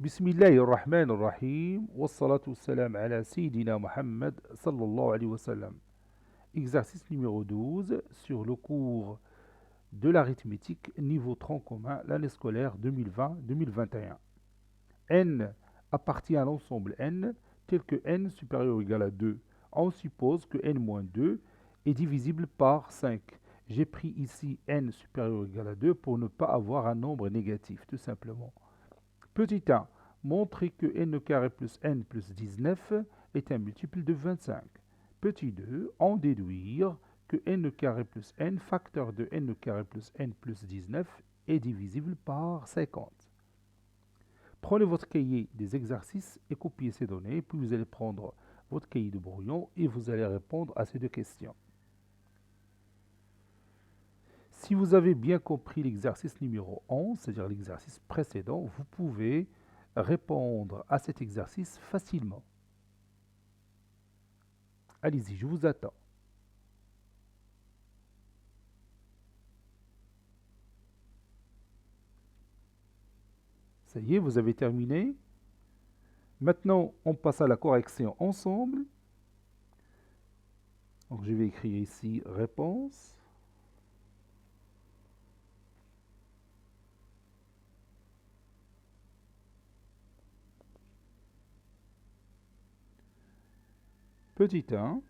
بسم الله الرحمن الرحيم والصلاة والسلام على سيدنا Muhammad sallallahu alayhi wa sallam. Exercice numéro 12 sur le cours de l'arithmétique niveau tronc commun l'année scolaire 2020-2021. N appartient à l'ensemble N tel que N supérieur ou égal à 2. On suppose que N-2 est divisible par 5. J'ai pris ici N supérieur ou égal à 2 pour ne pas avoir un nombre négatif, tout simplement. Petit 1. Montrer que n carré plus n plus 19 est un multiple de 25. Petit 2. En déduire que n carré plus n facteur de n carré plus n plus 19 est divisible par 50. Prenez votre cahier des exercices et copiez ces données, puis vous allez prendre votre cahier de brouillon et vous allez répondre à ces deux questions. Si vous avez bien compris l'exercice numéro 11, c'est-à-dire l'exercice précédent, vous pouvez répondre à cet exercice facilement. Allez-y, je vous attends. Ça y est, vous avez terminé. Maintenant, on passe à la correction ensemble. Donc, je vais écrire ici réponse. Petit 1.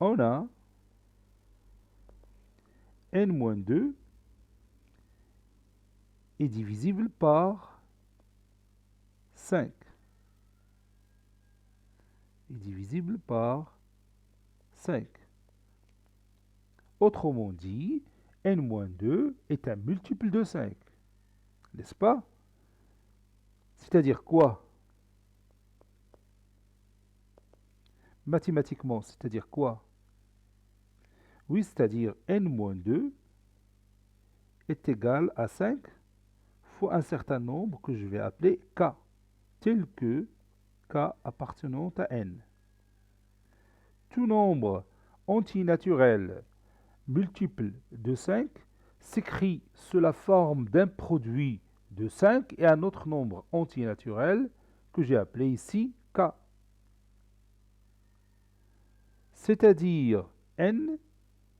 On a n-2 est divisible par 5. Est divisible par 5. Autrement dit, n-2 est un multiple de 5. N'est-ce pas? C'est-à-dire quoi? Mathématiquement, c'est-à-dire quoi? Oui, c'est-à-dire n-2 est égal à 5 fois un certain nombre que je vais appeler k, tel que k appartenant à n. Tout nombre antinaturel multiple de 5 s'écrit sous la forme d'un produit de 5 et un autre nombre antinaturel que j'ai appelé ici k. C'est-à-dire n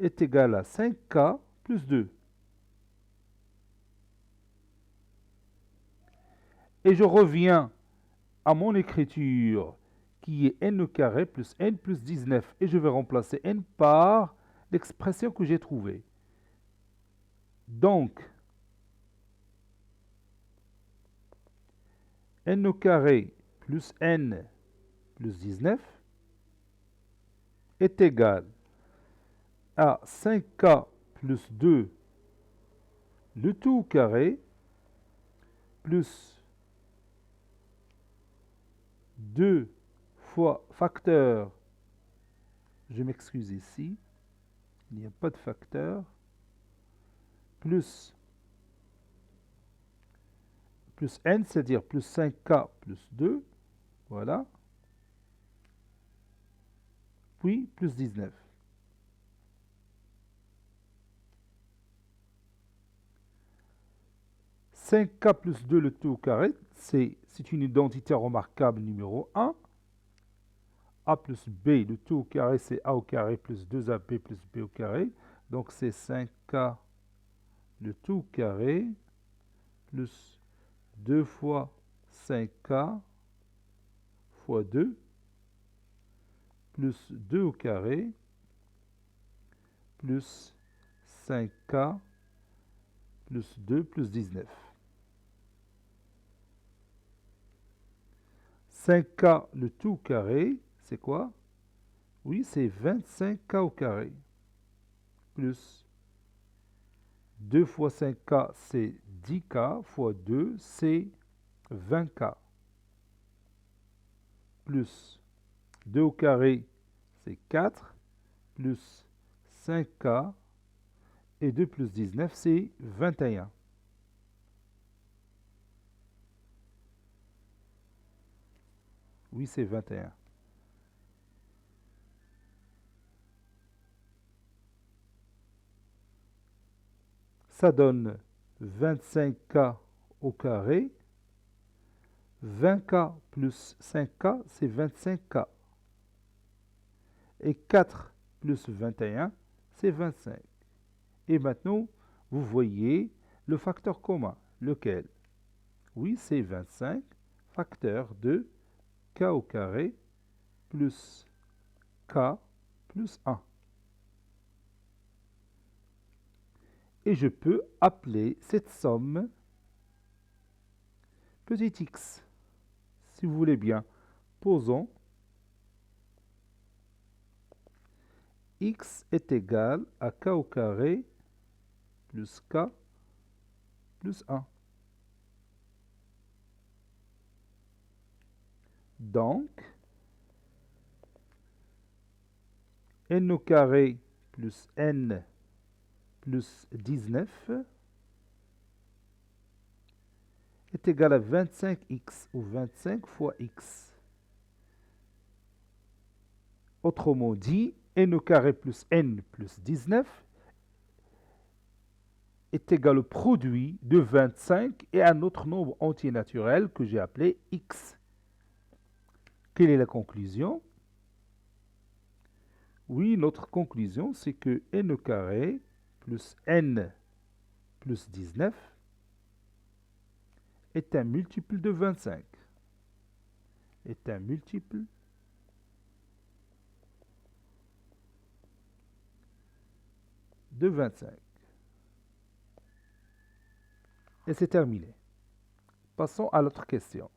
est égal à 5k plus 2. Et je reviens à mon écriture qui est n carré plus n plus 19. Et je vais remplacer n par l'expression que j'ai trouvée. Donc, n carré plus n plus 19 est égal à 5k plus 2 le tout au carré plus 2 fois facteur, je m'excuse ici, il n'y a pas de facteur, plus n, c'est-à-dire plus 5k plus 2, voilà, puis plus 19. « 5k plus 2 le tout au carré, c'est une identité remarquable numéro 1. A plus B, le tout au carré, c'est A au carré plus 2AB plus B au carré. Donc c'est 5k le tout au carré plus 2 fois 5k fois 2 plus 2 au carré plus 5k plus 2 plus 19. 5k le tout au carré, c'est quoi? Oui, c'est 25k au carré. Plus 2 fois 5k, c'est 10k, fois 2, c'est 20k. Plus 2 au carré, c'est 4, plus 5k, et 2 plus 19, c'est 21. Oui, c'est 21. Ça donne 25k au carré. 20K plus 5K, c'est 25K. Et 4 plus 21, c'est 25. Et maintenant, vous voyez le facteur commun. Lequel? Oui, c'est 25, facteur de K au carré plus K plus 1. Et je peux appeler cette somme petit x. Si vous voulez bien, posons x est égal à K au carré plus K plus 1. Donc, n au carré plus n plus 19 est égal à 25x ou 25 fois x. Autrement dit, n au carré plus n plus 19 est égal au produit de 25 et un autre nombre entier naturel que j'ai appelé x. Quelle est la conclusion? Oui, notre conclusion, c'est que n au carré plus n plus 19 est un multiple de 25. Est un multiple de 25. Et c'est terminé. Passons à l'autre question.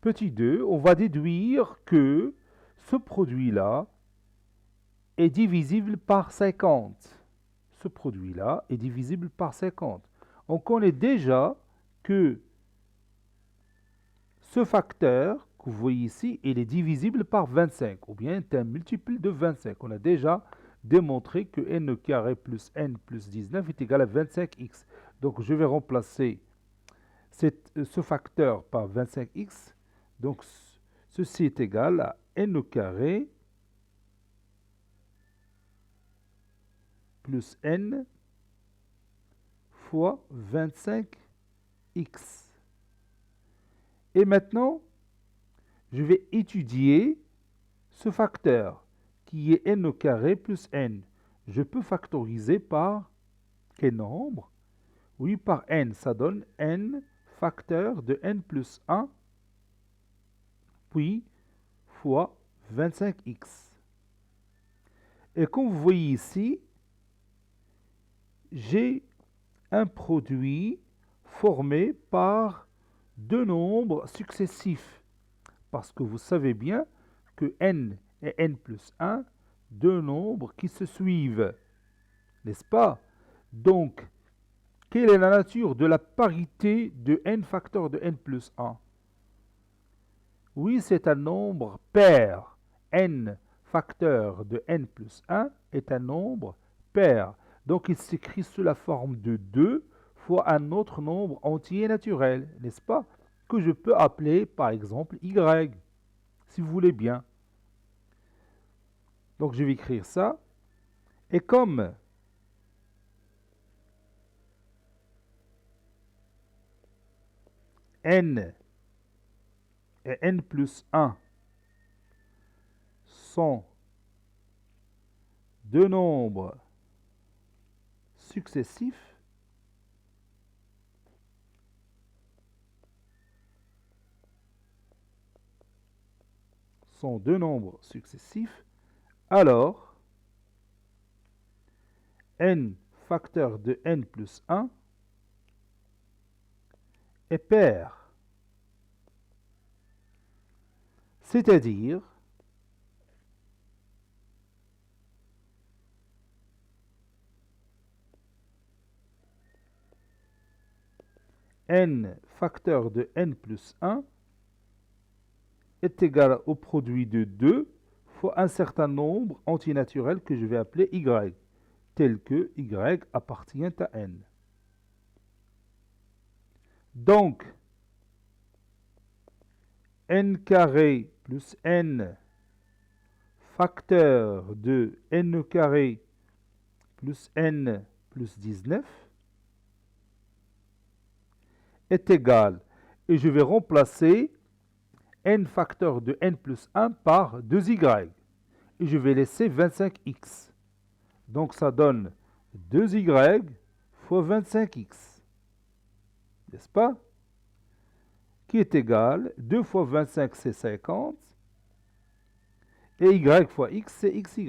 Petit 2, on va déduire que ce produit-là est divisible par 50. Ce produit-là est divisible par 50. On connaît déjà que ce facteur que vous voyez ici, il est divisible par 25, ou bien est un multiple de 25. On a déjà démontré que n au carré plus n plus 19 est égal à 25x. Donc je vais remplacer ce facteur par 25x. Donc ceci est égal à n au carré plus n fois 25x. Et maintenant, je vais étudier ce facteur qui est n au carré plus n. Je peux factoriser par quel nombre? Oui, par n. Ça donne n facteur de n plus 1, puis fois 25x. Et comme vous voyez ici, j'ai un produit formé par deux nombres successifs. Parce que vous savez bien que n et n plus 1, deux nombres qui se suivent. N'est-ce pas? Donc, quelle est la nature de la parité de n facteur de n plus 1? Oui, c'est un nombre pair. N facteur de n plus 1 est un nombre pair. Donc, il s'écrit sous la forme de 2 fois un autre nombre entier naturel, n'est-ce pas? Que je peux appeler, par exemple, y, si vous voulez bien. Donc, je vais écrire ça. Et comme n et n plus 1 sont deux nombres successifs, alors n facteur de n plus 1 est pair. C'est-à-dire n facteur de n plus 1 est égal au produit de 2 fois un certain nombre antinaturel que je vais appeler y, tel que y appartient à n. Donc, n carré plus n facteur de n carré plus n plus 19 est égal, et je vais remplacer n facteur de n plus 1 par 2y. Et je vais laisser 25x. Donc ça donne 2y fois 25x. N'est-ce pas? Qui est égal, 2 fois 25 c'est 50, et y fois x c'est xy.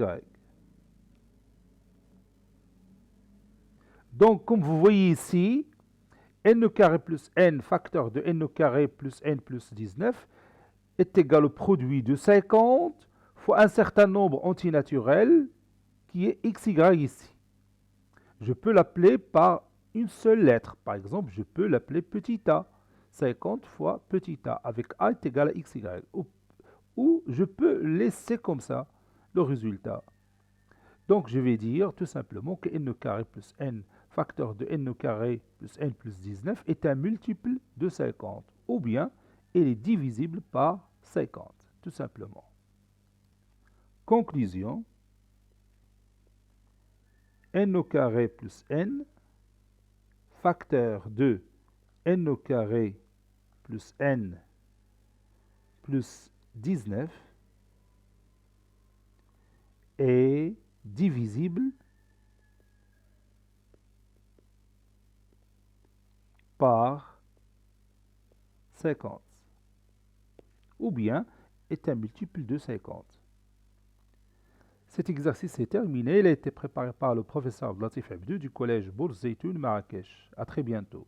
Donc comme vous voyez ici, n carré plus n facteur de n carré plus n plus 19 est égal au produit de 50 fois un certain nombre antinaturel qui est xy ici. Je peux l'appeler par une seule lettre. Par exemple, je peux l'appeler petit a. 50 fois petit a avec a est égal à xy. Ou je peux laisser comme ça le résultat. Donc je vais dire tout simplement que n carré plus n facteur de n carré plus n plus 19 est un multiple de 50. Ou bien il est divisible par 50, tout simplement. Conclusion. N au carré plus n facteur de n au carré plus n plus 19 est divisible par 50 ou bien est un multiple de 50. Cet exercice est terminé. Il a été préparé par le professeur Latif Abdou du collège Bourz Zeytoun Marrakech. À très bientôt.